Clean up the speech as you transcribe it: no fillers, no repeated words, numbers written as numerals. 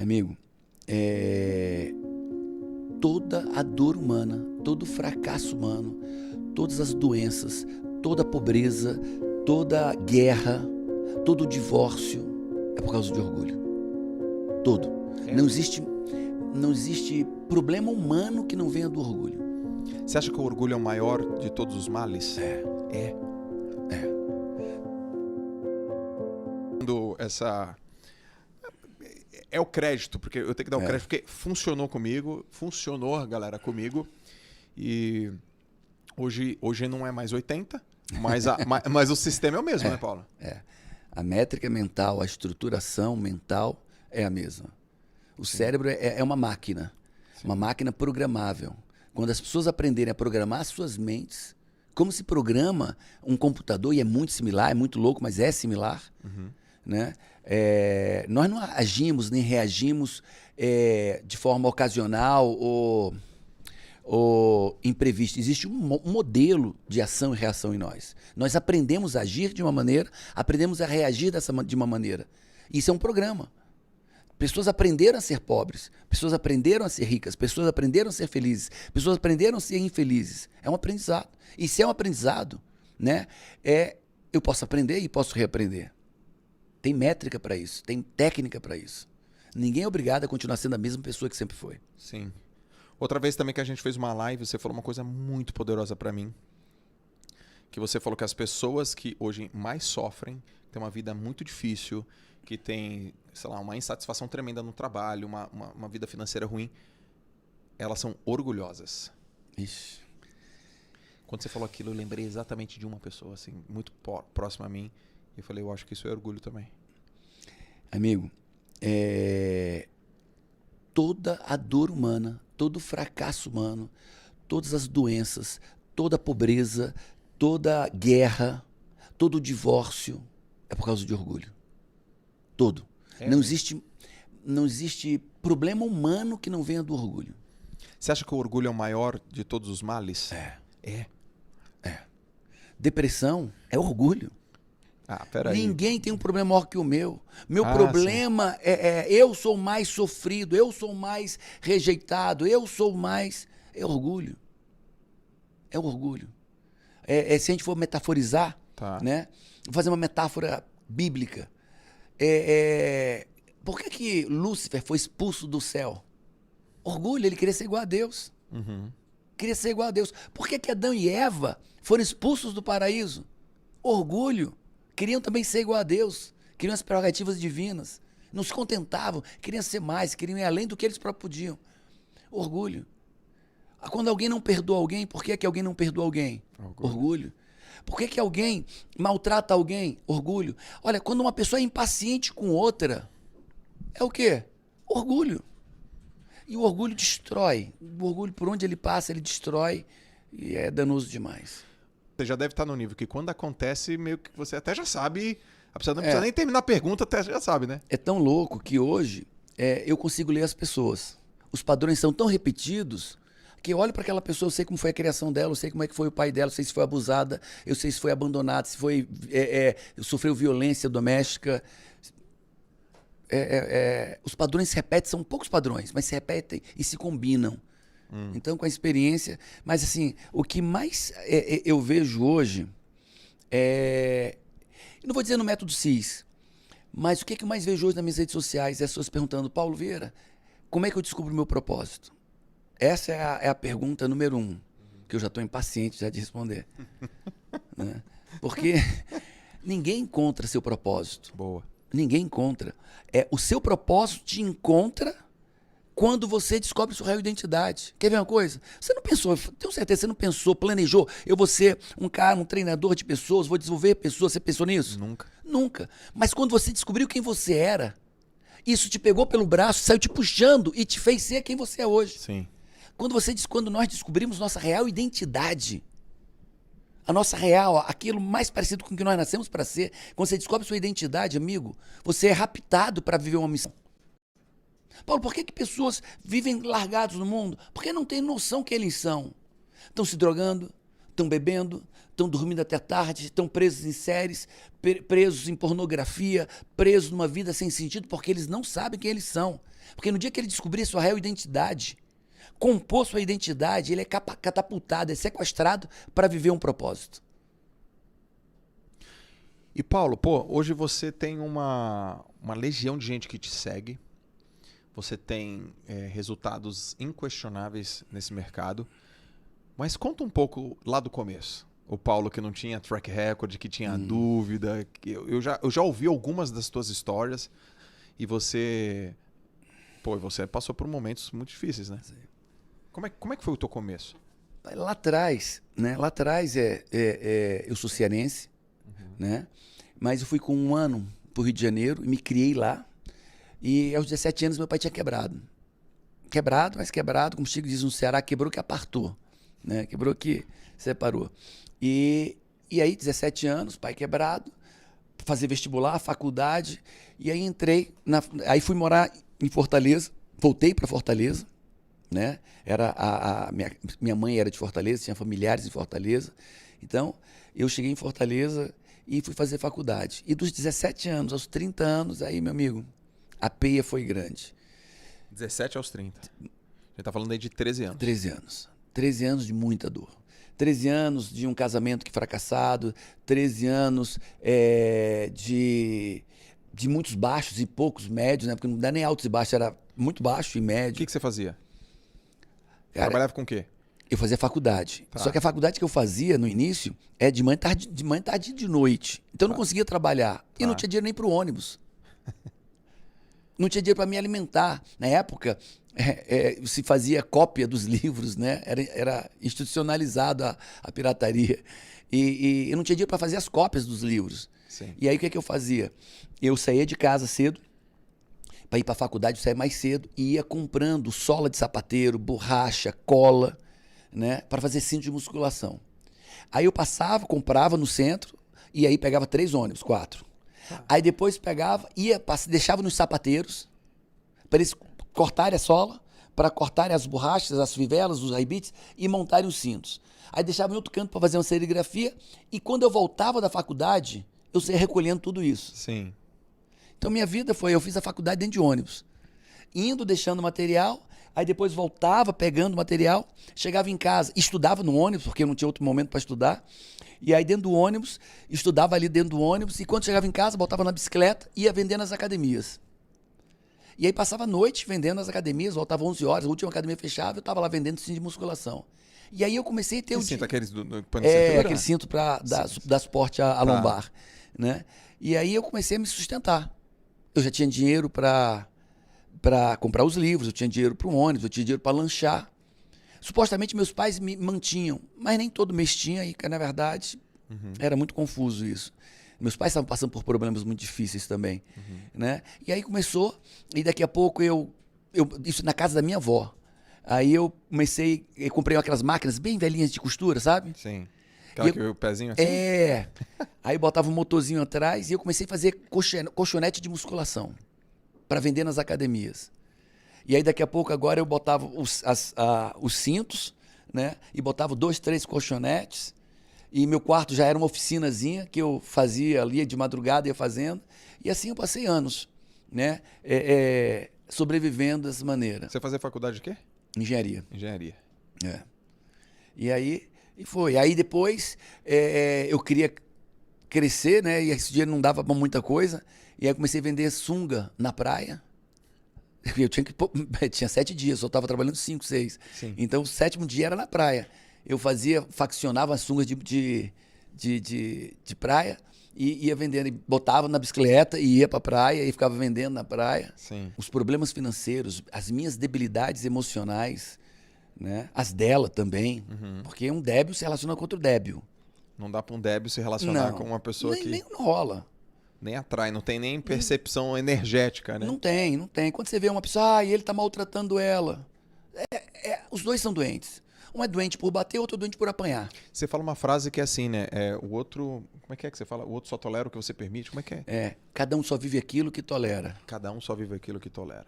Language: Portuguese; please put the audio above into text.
Amigo, toda a dor humana, todo o fracasso humano, todas as doenças, toda a pobreza, toda a guerra, todo o divórcio é por causa de orgulho. Todo. Não existe problema humano que não venha do orgulho. Você acha que o orgulho é o maior de todos os males? É. Essa... É o crédito, porque eu tenho que dar o crédito, porque funcionou comigo, funcionou, galera, comigo. E hoje não é mais 80, mas o sistema é o mesmo, né, Paulo? A métrica mental, a estruturação mental é a mesma. O cérebro é uma máquina, uma máquina programável. Quando as pessoas aprenderem a programar suas mentes, como se programa um computador, e é muito similar, é muito louco, mas é similar, né? Nós não agimos nem reagimos de forma ocasional ou imprevista. Existe um modelo de ação e reação em nós. Nós aprendemos a agir de uma maneira, aprendemos a reagir de uma maneira. Isso é um programa. Pessoas aprenderam a ser pobres, pessoas aprenderam a ser ricas, pessoas aprenderam a ser felizes, pessoas aprenderam a ser infelizes. É um aprendizado. E se é um aprendizado, né, eu posso aprender e posso reaprender. Tem métrica para isso, tem técnica para isso. Ninguém é obrigado a continuar sendo a mesma pessoa que sempre foi. Sim. Outra vez também que a gente fez uma live, você falou uma coisa muito poderosa para mim. Que você falou que as pessoas que hoje mais sofrem, têm uma vida muito difícil, que tem, sei lá, uma insatisfação tremenda no trabalho, uma vida financeira ruim, elas são orgulhosas. Ixi. Quando você falou aquilo, eu lembrei exatamente de uma pessoa, assim, muito próxima a mim. E eu falei, eu acho que isso é orgulho também. Amigo, toda a dor humana, todo o fracasso humano, todas as doenças, toda a pobreza, toda a guerra, todo o divórcio é por causa de orgulho. Todo. Não existe problema humano que não venha do orgulho. Você acha que o orgulho é o maior de todos os males? Depressão é orgulho. Peraí. Ninguém tem um problema maior que o meu. Meu problema eu sou mais sofrido, eu sou mais rejeitado, eu sou mais... É orgulho. É orgulho. Se a gente for metaforizar, né? Vou fazer uma metáfora bíblica. Por que Lúcifer foi expulso do céu? Orgulho, ele queria ser igual a Deus. Queria ser igual a Deus. Por que Adão e Eva foram expulsos do paraíso? Orgulho. Queriam também ser igual a Deus. Queriam as prerrogativas divinas. Não se contentavam. Queriam ser mais. Queriam ir além do que eles próprios podiam. Orgulho. Quando alguém não perdoa alguém, por que alguém não perdoa alguém? Orgulho. Por que alguém maltrata alguém? Orgulho. Olha, quando uma pessoa é impaciente com outra, é o quê? Orgulho. E o orgulho destrói. O orgulho, por onde ele passa, ele destrói e é danoso demais. Você já deve estar no nível que quando acontece, meio que você até já sabe. Não precisa nem terminar a pergunta, até já sabe, né? É tão louco que hoje eu consigo ler as pessoas. Os padrões são tão repetidos que eu olho para aquela pessoa, eu sei como foi a criação dela, eu sei como é que foi o pai dela, eu sei se foi abusada, eu sei se foi abandonada, se foi sofreu violência doméstica. Os padrões se repetem, são poucos padrões, mas se repetem e se combinam. Então, com a experiência... Mas, assim, o que mais eu vejo hoje eu não vou dizer no método CIS, mas o que eu mais vejo hoje nas minhas redes sociais é as pessoas perguntando, Paulo Vieira, como é que eu descubro o meu propósito? Essa é a pergunta número 1, que eu já estou impaciente já de responder. Né? Porque ninguém encontra seu propósito. Boa. Ninguém encontra. O seu propósito te encontra quando você descobre sua real identidade. Quer ver uma coisa? Você não pensou, tenho certeza, você não pensou, planejou, eu vou ser um treinador de pessoas, vou desenvolver pessoas, você pensou nisso? Nunca. Nunca. Mas quando você descobriu quem você era, isso te pegou pelo braço, saiu te puxando e te fez ser quem você é hoje. Sim. Quando nós descobrimos nossa real identidade, a nossa real, aquilo mais parecido com o que nós nascemos para ser, quando você descobre sua identidade, amigo, você é raptado para viver uma missão. Paulo, por que pessoas vivem largados no mundo? Porque não têm noção quem eles são. Estão se drogando, estão bebendo, estão dormindo até tarde, estão presos em séries, presos em pornografia, presos numa vida sem sentido, porque eles não sabem quem eles são. Porque no dia que ele descobrir sua real identidade, compor sua identidade, ele é catapultado, é sequestrado para viver um propósito. E Paulo, pô, hoje você tem uma legião de gente que te segue, você tem resultados inquestionáveis nesse mercado, mas conta um pouco lá do começo. O Paulo que não tinha track record, que tinha dúvida. Eu já ouvi algumas das tuas histórias e você passou por momentos muito difíceis, né? Sim. Como é que foi o teu começo? Lá atrás, né? Lá atrás eu sou cearense, né? Mas eu fui com 1 ano pro Rio de Janeiro e me criei lá. E aos 17 anos meu pai tinha quebrado. Quebrado, mas quebrado, como o Chico diz no Ceará, quebrou que apartou, né? Quebrou que separou. E aí, 17 anos, pai quebrado, fazer vestibular, faculdade, e aí entrei, aí fui morar em Fortaleza, voltei para Fortaleza, né? Minha mãe era de Fortaleza, tinha familiares em Fortaleza, então eu cheguei em Fortaleza e fui fazer faculdade. E dos 17 anos aos 30 anos, aí, meu amigo, a peia foi grande. 17 aos 30. Você tá falando aí de 13 anos. 13 anos. 13 anos de muita dor. 13 anos de um casamento que fracassado, 13 anos de muitos baixos e poucos médios, né? Porque não dá nem altos e baixos, era muito baixo e médio. O que você fazia? Cara, trabalhava com o quê? Eu fazia faculdade. Tá. Só que a faculdade que eu fazia no início é de manhã, tarde e de noite. Então eu não conseguia trabalhar. E não tinha dinheiro nem para o ônibus. Não tinha dinheiro para me alimentar. Na época, se fazia cópia dos livros, né? Era institucionalizado a pirataria. E eu não tinha dinheiro para fazer as cópias dos livros. Sim. E aí o que eu fazia? Eu saía de casa cedo, para ir para a faculdade, eu saía mais cedo e ia comprando sola de sapateiro, borracha, cola, né? Para fazer cinto de musculação. Aí eu passava, comprava no centro e aí pegava 3 ônibus, 4. Aí depois pegava, deixava nos sapateiros, para eles cortarem a sola, para cortarem as borrachas, as fivelas, os raibites e montarem os cintos. Aí deixava em outro canto para fazer uma serigrafia e quando eu voltava da faculdade, eu saía recolhendo tudo isso. Sim. Então minha vida foi, eu fiz a faculdade dentro de ônibus, indo, deixando material, aí depois voltava pegando material, chegava em casa, estudava no ônibus, porque eu não tinha outro momento para estudar, e aí dentro do ônibus, estudava ali dentro do ônibus, e quando chegava em casa, voltava na bicicleta e ia vender nas academias. E aí passava a noite vendendo nas academias, voltava 11 horas, a última academia fechava, eu estava lá vendendo cinto de musculação. E aí eu comecei a ter o cinto, aqueles do pano de cintura? Aquele cinto para dar suporte à lombar, né? E aí eu comecei a me sustentar. Eu já tinha dinheiro para comprar os livros, eu tinha dinheiro para o ônibus, eu tinha dinheiro para lanchar. Supostamente meus pais me mantinham, mas nem todo mês tinha, e na verdade era muito confuso isso. Meus pais estavam passando por problemas muito difíceis também, né? E aí começou, e daqui a pouco isso na casa da minha avó. Aí eu comprei aquelas máquinas bem velhinhas de costura, sabe? Sim. Aquela que o pezinho assim? Aí botava um motorzinho atrás e eu comecei a fazer colchonete de musculação para vender nas academias. E aí daqui a pouco agora eu botava os cintos, né? E botava 2, 3 colchonetes. E meu quarto já era uma oficinazinha que eu fazia ali de madrugada, ia fazendo. E assim eu passei anos, né? Sobrevivendo dessa maneira. Você fazia faculdade de quê? Engenharia. Engenharia. E aí foi. Aí depois eu queria crescer, né? E esse dinheiro não dava para muita coisa. E aí eu comecei a vender sunga na praia. Eu tinha 7 dias, eu estava trabalhando 5, 6. Sim. Então o 7º dia era na praia. Eu faccionava as sungas de praia e ia vendendo, e botava na bicicleta e ia para a praia e ficava vendendo na praia. Sim. Os problemas financeiros, as minhas debilidades emocionais, né? As dela também, porque um débil se relaciona com outro débil. Não dá para um débil se relacionar com uma pessoa que... Nem rola. Nem atrai, não tem nem percepção energética, né? Não tem. Quando você vê uma pessoa, ele tá maltratando ela. Os dois são doentes. Um é doente por bater, outro é doente por apanhar. Você fala uma frase que é assim, né? O outro... Como é que você fala? O outro só tolera o que você permite? Como é que é? Cada um só vive aquilo que tolera. Cada um só vive aquilo que tolera.